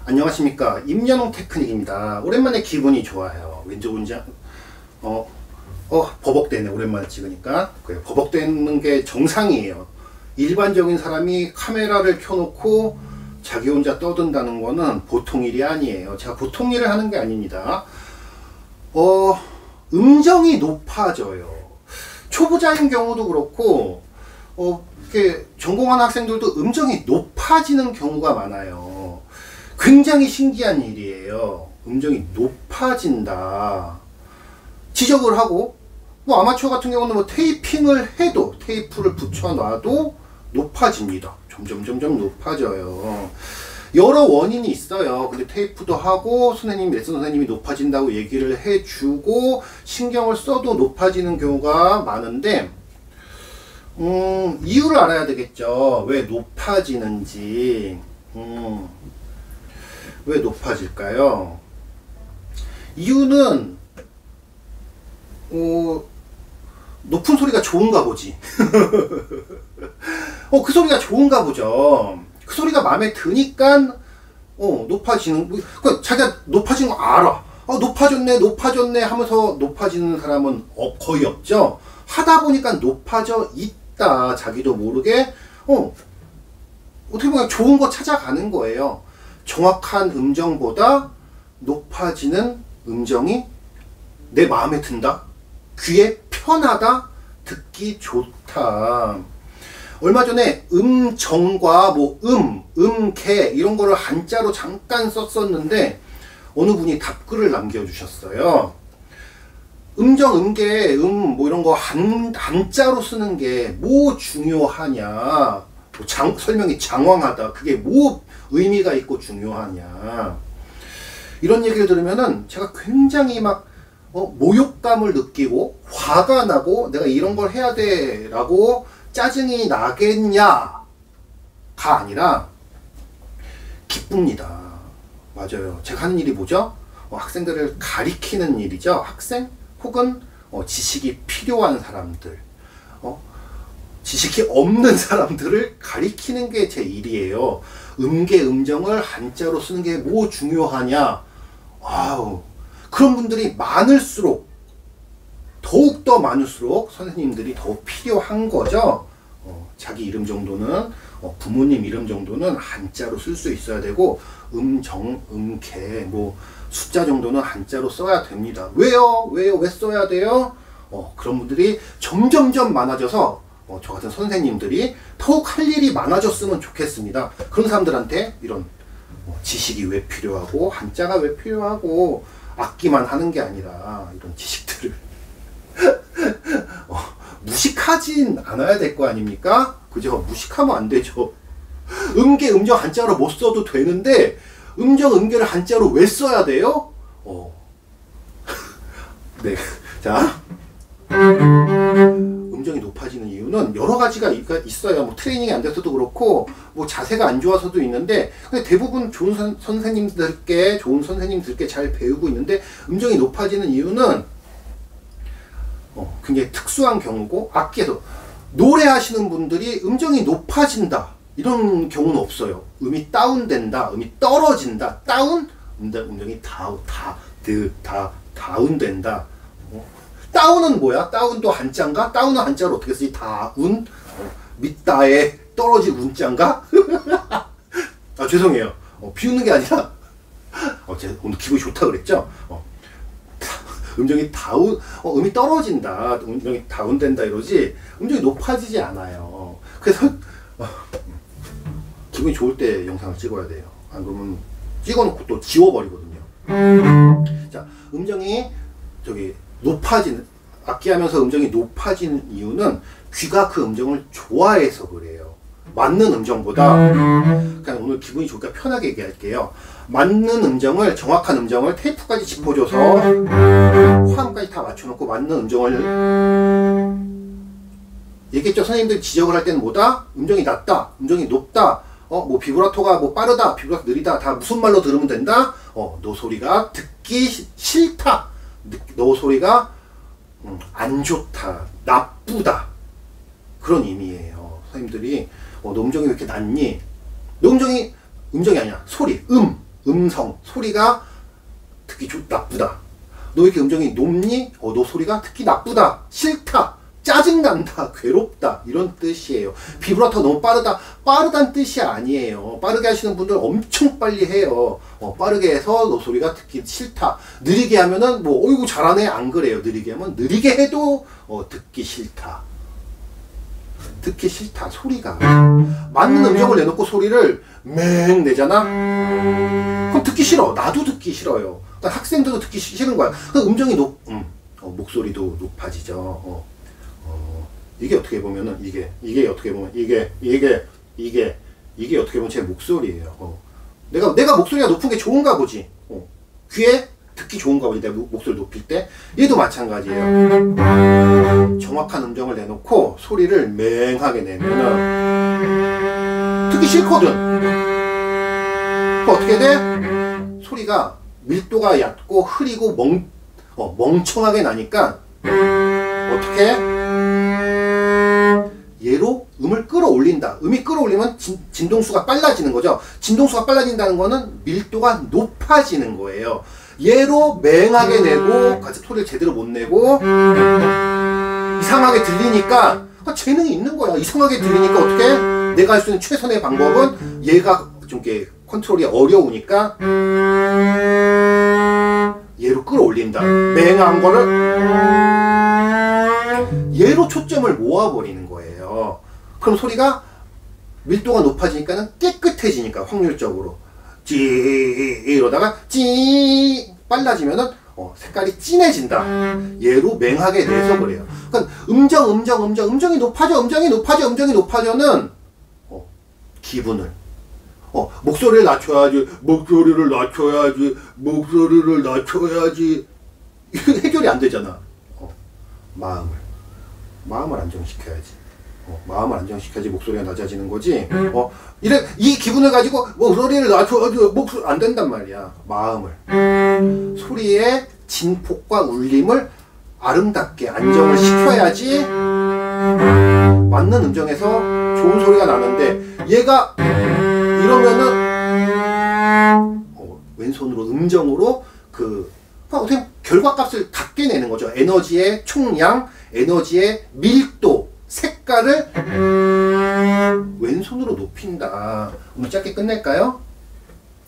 안녕하십니까, 임연홍 테크닉입니다. 오랜만에 기분이 좋아요. 왠지 버벅대네. 오랜만에 찍으니까. 그래, 버벅대는 게 정상이에요. 일반적인 사람이 카메라를 켜놓고 자기 혼자 떠든다는 거는 보통 일이 아니에요. 제가 보통 일을 하는 게 아닙니다. 음정이 높아져요. 초보자인 경우도 그렇고 이렇게 전공하는 학생들도 음정이 높아지는 경우가 많아요. 굉장히 신기한 일이에요. 음정이 높아진다. 지적을 하고, 뭐 아마추어 같은 경우는 뭐 테이핑을 해도, 테이프를 붙여놔도 높아집니다. 점점 높아져요. 여러 원인이 있어요. 근데 테이프도 하고 레슨 선생님이 높아진다고 얘기를 해주고 신경을 써도 높아지는 경우가 많은데, 이유를 알아야 되겠죠. 왜 높아지는지. 왜 높아질까요? 이유는 높은 소리가 좋은가 보지. 그 소리가 좋은가 보죠. 그 소리가 마음에 드니까 높아지는, 자기가 높아진 거 알아. 높아졌네 하면서 높아지는 사람은 거의 없죠. 하다 보니까 높아져 있다. 자기도 모르게 어떻게 보면 좋은 거 찾아가는 거예요. 정확한 음정보다 높아지는 음정이 내 마음에 든다, 귀에 편하다, 듣기 좋다. 얼마 전에 음정과 뭐 음계 이런 거를 한자로 잠깐 썼었는데 어느 분이 답글을 남겨주셨어요. 음정, 음계, 뭐 이런 거 한자로 쓰는 게 뭐 중요하냐, 설명이 장황하다, 그게 뭐 의미가 있고 중요하냐, 이런 얘기를 들으면은 제가 굉장히 막 모욕감을 느끼고 화가 나고 내가 이런 걸 해야 돼 라고 짜증이 나겠냐가 아니라 기쁩니다. 맞아요. 제가 하는 일이 뭐죠? 학생들을 가리키는 일이죠. 학생 혹은 지식이 필요한 사람들, 지식이 없는 사람들을 가리키는 게 제 일이에요. 음계, 음정을 한자로 쓰는 게 뭐 중요하냐. 와우. 그런 분들이 많을수록, 더욱더 많을수록 선생님들이 더 필요한 거죠. 자기 이름 정도는, 부모님 이름 정도는 한자로 쓸 수 있어야 되고, 음정, 음계, 뭐 숫자 정도는 한자로 써야 됩니다. 왜요? 왜 써야 돼요? 그런 분들이 점점점 많아져서 저 같은 선생님들이 더욱 할 일이 많아졌으면 좋겠습니다. 그런 사람들한테 이런 지식이 왜 필요하고 한자가 왜 필요하고 악기만 하는 게 아니라 이런 지식들을 무식하진 않아야 될 거 아닙니까? 그죠? 무식하면 안 되죠. 음계, 음정 한자로 못 써도 되는데 음정, 음계를 한자로 왜 써야 돼요? 네. 자, 음정이 높아지는 이유는 여러 가지가 있어요. 뭐 트레이닝이 안 돼서도 그렇고, 뭐 자세가 안 좋아서도 있는데, 근데 대부분 좋은 선생님들께 잘 배우고 있는데, 음정이 높아지는 이유는 굉장히 특수한 경우고, 악기에서 노래하시는 분들이 음정이 높아진다 이런 경우는 없어요. 음이 다운된다, 음이 떨어진다, 음정이 다운된다. 다운은 뭐야? 다운도 한자인가? 다운은 한자로 어떻게 쓰지? 다운? 밑다에 떨어질 운자인가? 죄송해요. 비웃는 게 아니라, 제가 오늘 기분이 좋다 그랬죠? 음정이 음이 떨어진다, 음정이 다운된다 이러지, 음정이 높아지지 않아요. 그래서, 기분이 좋을 때 영상을 찍어야 돼요. 안 그러면 찍어놓고 또 지워버리거든요. 자, 음정이 악기하면서 음정이 높아지는 이유는 귀가 그 음정을 좋아해서 그래요. 맞는 음정보다, 그냥 오늘 기분이 좋으니까 편하게 얘기할게요. 맞는 음정을, 정확한 음정을 테이프까지 짚어줘서 화음까지 다 맞춰놓고 맞는 음정을 얘기했죠. 선생님들이 지적을 할 때는 뭐다? 음정이 낮다, 음정이 높다, 뭐 비브라토가 뭐 빠르다, 비브라토 느리다, 다 무슨 말로 들으면 된다? 너 소리가 듣기 싫다, 너 소리가 안 좋다, 나쁘다, 그런 의미예요. 선생님들이 너 음정이 왜 이렇게 낮니? 너 음정이 아니야, 소리, 음성, 소리가 듣기 나쁘다. 너 이렇게 음정이 높니? 너 소리가 듣기 나쁘다. 싫다. 짜증난다. 괴롭다. 이런 뜻이에요. 비브라토가 너무 빠르다. 빠르다는 뜻이 아니에요. 빠르게 하시는 분들 엄청 빨리 해요. 빠르게 해서 너 소리가 듣기 싫다. 느리게 하면은 뭐 어이구 잘하네. 안 그래요. 느리게 하면 느리게 해도 듣기 싫다. 듣기 싫다. 소리가 맞는 음정을 내놓고 소리를 맹 내잖아. 그럼 듣기 싫어. 나도 듣기 싫어요. 그러니까 학생들도 듣기 싫은 거야. 음정이 목소리도 높아지죠. 이게 어떻게 보면은 이게 어떻게 보면 이게 어떻게 보면 제 목소리예요. 내가 목소리가 높은 게 좋은가 보지. 귀에 듣기 좋은가 보지. 내가 목소리 높일 때 얘도 마찬가지예요. 정확한 음정을 내놓고 소리를 맹하게 내면은 듣기 싫거든. 그럼 어떻게 돼? 소리가 밀도가 얕고 흐리고 멍청하게 나니까 어떻게? 얘로 음을 끌어올린다. 음이 끌어올리면 진동수가 빨라지는 거죠. 진동수가 빨라진다는 거는 밀도가 높아지는 거예요. 얘로 맹하게 내고 같이 소리를 제대로 못 내고 이상하게 들리니까 재능이 있는 거야. 이상하게 들리니까 어떻게? 내가 할 수 있는 최선의 방법은 얘가 좀 이렇게 컨트롤이 어려우니까 얘로 끌어올린다. 맹한 거를 얘로 초점을 모아버리는 거예요. 그럼 소리가 밀도가 높아지니까는 깨끗해지니까 확률적으로 찌 이러다가 찌 빨라지면은 색깔이 진해진다. 얘로 맹하게 내서 그래요. 그러니까 음정이 높아져는 기분을 목소리를 낮춰야지. 이거 해결이 안 되잖아. 마음을 안정시켜야지. 마음을 안정시켜야지 목소리가 낮아지는 거지. 이 기분을 가지고 목소리를 낮춰야지 목소리 안 된단 말이야. 마음을 소리의 진폭과 울림을 아름답게 안정을 시켜야지 맞는 음정에서 좋은 소리가 나는데 얘가 이러면은 왼손으로 음정으로 어떻게 결과값을 같게 내는 거죠. 에너지의 총량, 에너지의 밀도, 색깔을 왼손으로 높인다. 오늘 짧게 끝낼까요?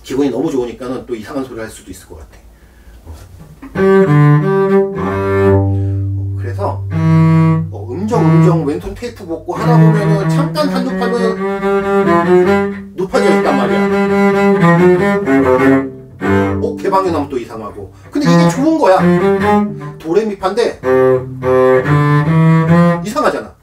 기분이 너무 좋으니까는 또 이상한 소리 할 수도 있을 것 같아. 그래서 음정 왼손 테이프 벗고 하다 보면은 잠깐 한두 팔면 높아져 있단 말이야. 개방에 나면 또 이상하고. 근데 이게 좋은 거야. 도레미파인데 이상하잖아.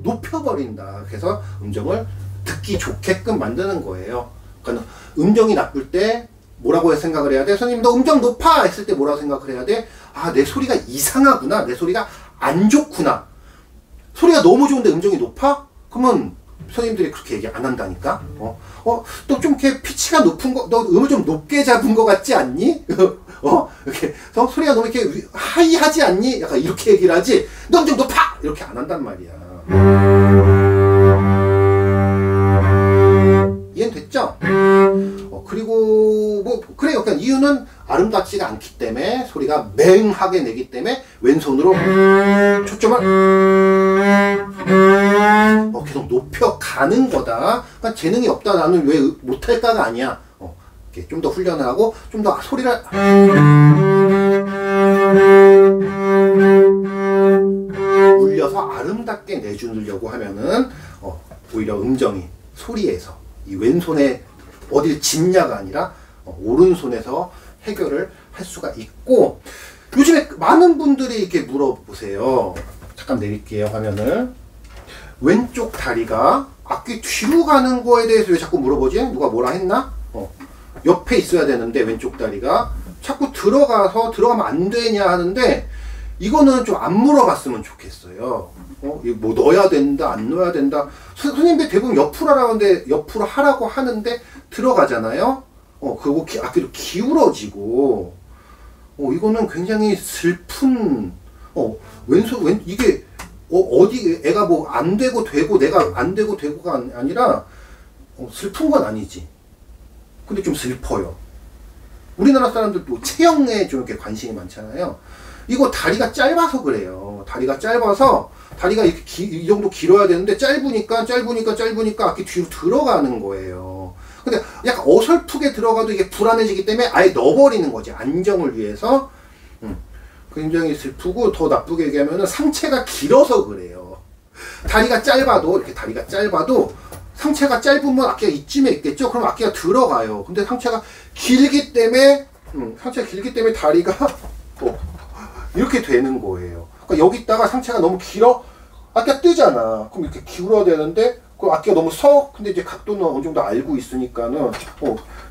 높여버린다. 그래서 음정을 듣기 좋게끔 만드는 거예요. 그러니까 음정이 나쁠 때 뭐라고 생각을 해야 돼? 선생님 너 음정 높아! 했을 때 뭐라고 생각을 해야 돼? 내 소리가 이상하구나. 내 소리가 안 좋구나. 소리가 너무 좋은데 음정이 높아? 그러면 선생님들이 그렇게 얘기 안 한다니까? 너 좀 이렇게 피치가 높은 거, 너 음을 좀 높게 잡은 거 같지 않니? 이렇게, 소리가 너무 이렇게 하이하지 않니? 약간 이렇게 얘기를 하지, 너 좀 높아! 이렇게 안 한단 말이야. 이해는 됐죠? 그리고, 그래요. 그러니까 이유는 아름답지가 않기 때문에, 소리가 맹하게 내기 때문에, 왼손으로 초점을 계속 높여가는 거다. 그러니까 재능이 없다. 나는 왜 못할까가 아니야. 이렇게 좀 더 훈련을 하고, 좀 더 소리를, 울려서 아름답게 내주려고 하면은, 오히려 음정이 소리에서, 이 왼손에 어딜 짚냐가 아니라, 오른손에서 해결을 할 수가 있고, 요즘에 많은 분들이 이렇게 물어보세요. 잠깐 내릴게요, 화면을. 왼쪽 다리가 악기 뒤로 가는 거에 대해서 왜 자꾸 물어보지? 누가 뭐라 했나? 옆에 있어야 되는데 왼쪽 다리가 자꾸 들어가면 안 되냐 하는데, 이거는 좀 안 물어봤으면 좋겠어요. 뭐 넣어야 된다, 안 넣어야 된다. 선생님들 대부분 옆으로 하라고 하는데 들어가잖아요. 그리고 악기도 기울어지고, 이거는 굉장히 슬픈, 이게 어디 애가 뭐 안 되고 되고 내가 안 되고 되고가 아니라 슬픈 건 아니지. 근데 좀 슬퍼요. 우리나라 사람들도 체형에 좀 이렇게 관심이 많잖아요. 이거 다리가 짧아서 그래요. 다리가 짧아서 다리가 이렇게 이 정도 길어야 되는데 짧으니까 악기 뒤로 들어가는 거예요. 근데 약간 어설프게 들어가도 이게 불안해지기 때문에 아예 넣어버리는 거지. 안정을 위해서. 굉장히 슬프고, 더 나쁘게 얘기하면 상체가 길어서 그래요. 다리가 짧아도, 이렇게 다리가 짧아도 상체가 짧으면 악기가 이쯤에 있겠죠? 그럼 악기가 들어가요. 근데 상체가 길기 때문에 다리가 이렇게 되는 거예요. 그러니까 여기다가 상체가 너무 길어? 악기가 뜨잖아. 그럼 이렇게 기울어야 되는데, 그 악기가 너무 서? 근데 이제 각도는 어느 정도 알고 있으니까는,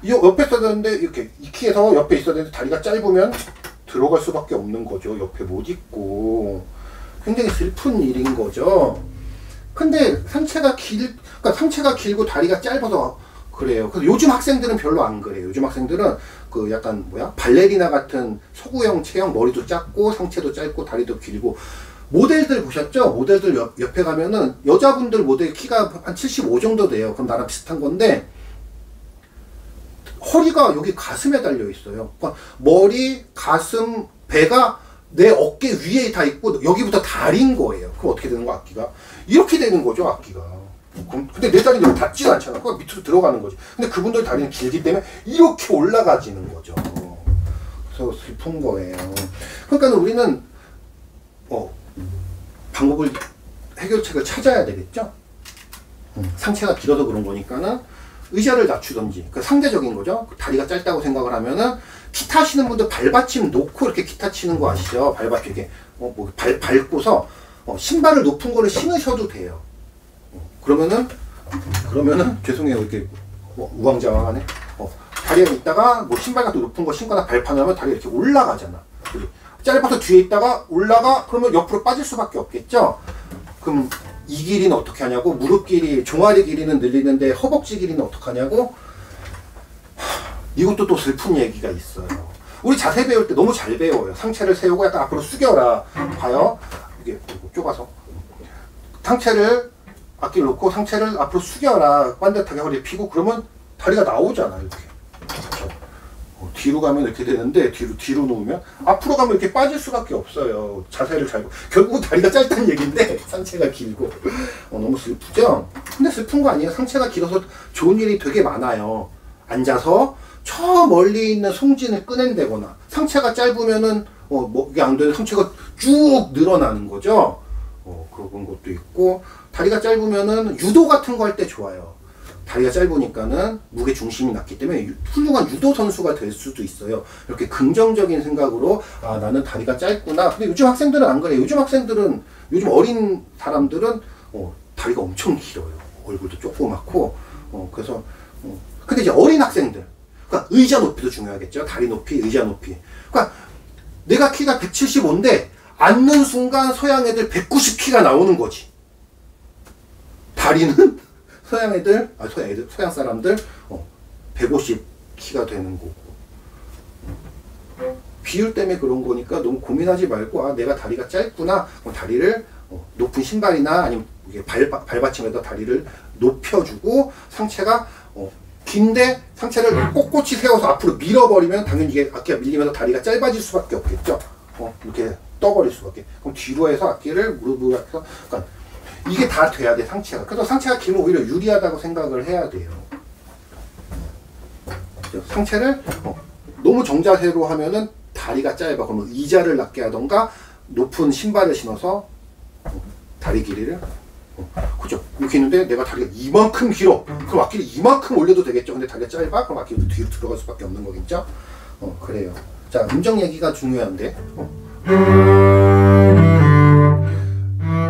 이 옆에 있어야 되는데, 이렇게 이 키에서 옆에 있어야 되는데, 다리가 짧으면 들어갈 수밖에 없는 거죠. 옆에 못 있고. 굉장히 슬픈 일인 거죠. 근데 그러니까 상체가 길고 다리가 짧아서 그래요. 그래서 요즘 학생들은 별로 안 그래요. 요즘 학생들은 그 약간 발레리나 같은 서구형 체형, 머리도 작고 상체도 짧고 다리도 길고. 모델들 보셨죠? 모델들 옆에 가면은 여자분들 모델 키가 한 75 정도 돼요. 그럼 나랑 비슷한 건데 허리가 여기 가슴에 달려 있어요. 그러니까 머리, 가슴, 배가 내 어깨 위에 다 있고 여기부터 다리인 거예요. 그럼 어떻게 되는 거 악기가? 이렇게 되는 거죠, 악기가. 근데 내 다리는 닿지도 않잖아. 그거 밑으로 들어가는 거지. 근데 그분들 다리는 길기 때문에 이렇게 올라가지는 거죠. 그래서 슬픈 거예요. 그러니까 우리는 방법을, 해결책을 찾아야 되겠죠. 상체가 길어서 그런 거니까는 의자를 낮추던지, 그 상대적인 거죠. 다리가 짧다고 생각을 하면은 기타 치는 분들 발받침 놓고 이렇게 기타 치는 거 아시죠? 발받침 이렇게 밟고서 신발을 높은 거를 신으셔도 돼요. 그러면은 죄송해요, 이렇게 우왕좌왕하네. 다리가 있다가 신발 같은 높은 거 신거나 발판을 하면 다리가 이렇게 올라가잖아. 짧아서 뒤에 있다가 올라가, 그러면 옆으로 빠질 수밖에 없겠죠. 그럼 이 길이는 어떻게 하냐고, 무릎 길이, 종아리 길이는 늘리는데 허벅지 길이는 어떻게 하냐고. 이것도 또 슬픈 얘기가 있어요. 우리 자세 배울 때 너무 잘 배워요. 상체를 세우고 약간 앞으로 숙여라. 봐요. 이게 좁아서. 악기를 놓고 상체를 앞으로 숙여라. 반듯하게 허리 펴고, 그러면 다리가 나오잖아, 이렇게. 뒤로 가면 이렇게 되는데, 뒤로 놓으면 앞으로 가면 이렇게 빠질 수밖에 없어요. 자세를 잘. 결국은 다리가 짧다는 얘기인데 상체가 길고. 너무 슬프죠? 근데 슬픈 거 아니에요. 상체가 길어서 좋은 일이 되게 많아요. 앉아서 저 멀리 있는 송진을 꺼낸다거나, 상체가 짧으면은 이게 안 되는 상체가 쭉 늘어나는 거죠. 그런 것도 있고, 다리가 짧으면은 유도 같은 거 할 때 좋아요. 다리가 짧으니까는 무게 중심이 낮기 때문에 훌륭한 유도 선수가 될 수도 있어요. 이렇게 긍정적인 생각으로, 아, 나는 다리가 짧구나. 근데 요즘 학생들은 안 그래요. 요즘 어린 사람들은 다리가 엄청 길어요. 얼굴도 조그맣고. 그래서 근데 이제 어린 학생들, 그러니까 의자 높이도 중요하겠죠. 다리 높이, 의자 높이. 그러니까 내가 키가 175인데 앉는 순간 서양 애들 190키가 나오는 거지. 다리는 서양 사람들 150키가 되는 거고. 비율 때문에 그런 거니까 너무 고민하지 말고, 아, 내가 다리가 짧구나. 그럼 다리를 높은 신발이나 아니면 발받침에다 다리를 높여주고, 상체가 긴데 상체를 꼿꼿이 세워서 앞으로 밀어버리면 당연히 이게 악기가 밀리면서 다리가 짧아질 수밖에 없겠죠. 이렇게 떠버릴 수밖에. 그럼 뒤로 해서 악기를 무릎으로 해서, 그러니까 이게 다 돼야 돼, 상체가. 그래서 상체가 길면 오히려 유리하다고 생각을 해야 돼요. 상체를 너무 정자세로 하면은 다리가 짧아. 그러면 의자를 낮게 하던가 높은 신발을 신어서 다리 길이를, 그죠? 이렇게 있는데 내가 다리가 이만큼 길어. 그럼 악기를 이만큼 올려도 되겠죠. 근데 다리가 짧아? 그럼 악기도 뒤로 들어갈 수밖에 없는 거겠죠? 그래요. 자, 음정 얘기가 중요한데,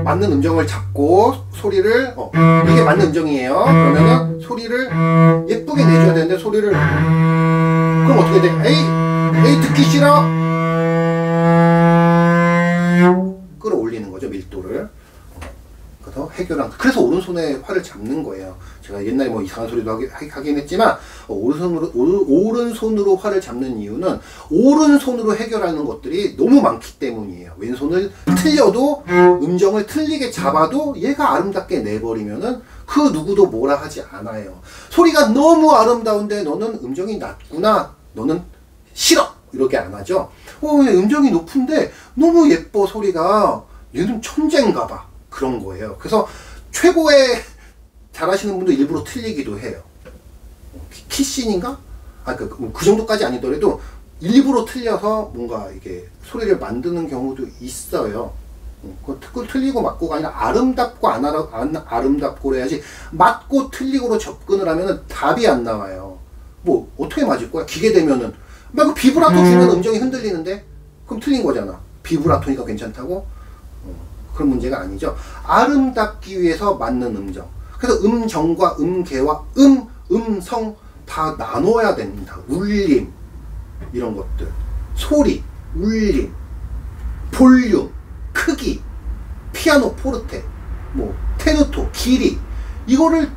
맞는 음정을 잡고 소리를, 이게 맞는 음정이에요. 그러면은 소리를 예쁘게 내줘야 되는데, 소리를, 그럼 어떻게 돼? 에이 듣기 싫어. 끌어올리는 거죠, 밀도를. 해결한. 그래서 오른손에 활을 잡는 거예요. 제가 옛날에 뭐 이상한 소리도 하긴 했지만 오른손으로 활을 잡는 이유는 오른손으로 해결하는 것들이 너무 많기 때문이에요. 왼손을 틀려도 음정을 틀리게 잡아도 얘가 아름답게 내버리면은 그 누구도 뭐라 하지 않아요. 소리가 너무 아름다운데 너는 음정이 낮구나, 너는 싫어, 이렇게 안 하죠. 음정이 높은데 너무 예뻐 소리가, 얘는 천재인가 봐, 그런 거예요. 그래서 최고의 잘하시는 분도 일부러 틀리기도 해요. 키신인가? 그 정도까지 아니더라도 일부러 틀려서 뭔가 이게 소리를 만드는 경우도 있어요. 그걸 틀리고 맞고가 아니라 아름답고 안 아름답고 해야지, 맞고 틀리고로 접근을 하면은 답이 안 나와요. 뭐 어떻게 맞을 거야? 기계 되면은 막 비브라토 주면 음정이 흔들리는데 그럼 틀린 거잖아. 비브라토니까 괜찮다고? 그런 문제가 아니죠. 아름답기 위해서 맞는 음정. 그래서 음정과 음계와 음성 다 나눠야 됩니다. 울림, 이런 것들, 소리, 울림, 볼륨, 크기, 피아노 포르테, 뭐 테누토, 길이, 이거를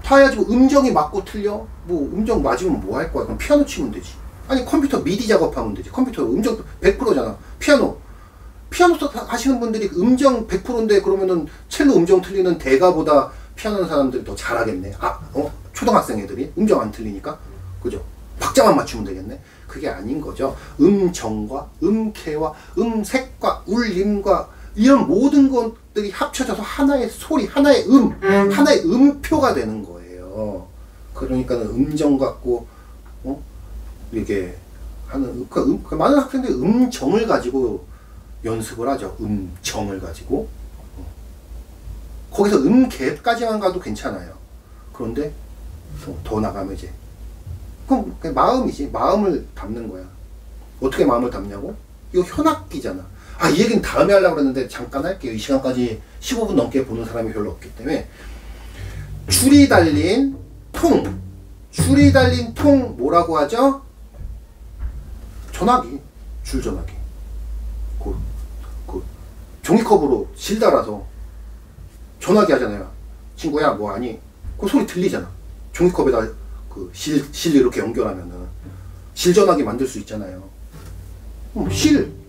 다 해야지. 뭐 음정이 맞고 틀려? 뭐 음정 맞으면 뭐 할 거야? 그럼 피아노 치면 되지. 아니 컴퓨터 미디 작업하면 되지. 컴퓨터 음정 100%잖아. 피아노 하시는 분들이 음정 100%인데 그러면은 첼로 음정 틀리는 대가보다 피아노 사람들이 더 잘하겠네. 초등학생 애들이 음정 안 틀리니까, 그죠? 박자만 맞추면 되겠네. 그게 아닌 거죠. 음정과 음계와 음색과 울림과 이런 모든 것들이 합쳐져서 하나의 소리, 하나의 하나의 음표가 되는 거예요. 그러니까 음정 갖고 이게 하는, 많은 학생들이 음정을 가지고 연습을 하죠. 음정을 가지고. 거기서 음계까지만 가도 괜찮아요. 그런데 더 나가면 이제 그럼 마음이지. 마음을 담는 거야. 어떻게 마음을 담냐고? 이거 현악기잖아. 이 얘기는 다음에 하려고 그랬는데 잠깐 할게요. 이 시간까지 15분 넘게 보는 사람이 별로 없기 때문에. 줄이 달린 통 뭐라고 하죠? 전화기, 줄전화기. 종이컵으로 실 달아서 전화기 하잖아요. 친구야 뭐 아니? 그 소리 들리잖아. 종이컵에다 실 이렇게 연결하면은 실전화기 만들 수 있잖아요.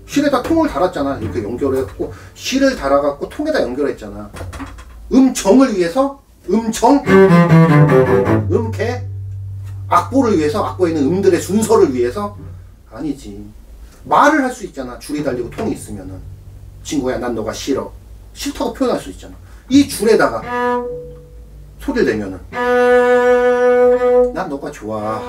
실에다 통을 달았잖아. 이렇게 연결해갖고 실을 달아갖고 통에다 연결했잖아. 음정을 위해서, 음계, 악보를 위해서, 악보에 있는 음들의 순서를 위해서? 아니지. 말을 할 수 있잖아. 줄이 달리고 통이 있으면은. 친구야 난 너가 싫어. 싫다고 표현할 수 있잖아. 이 줄에다가 소리를 내면은 난 너가 좋아.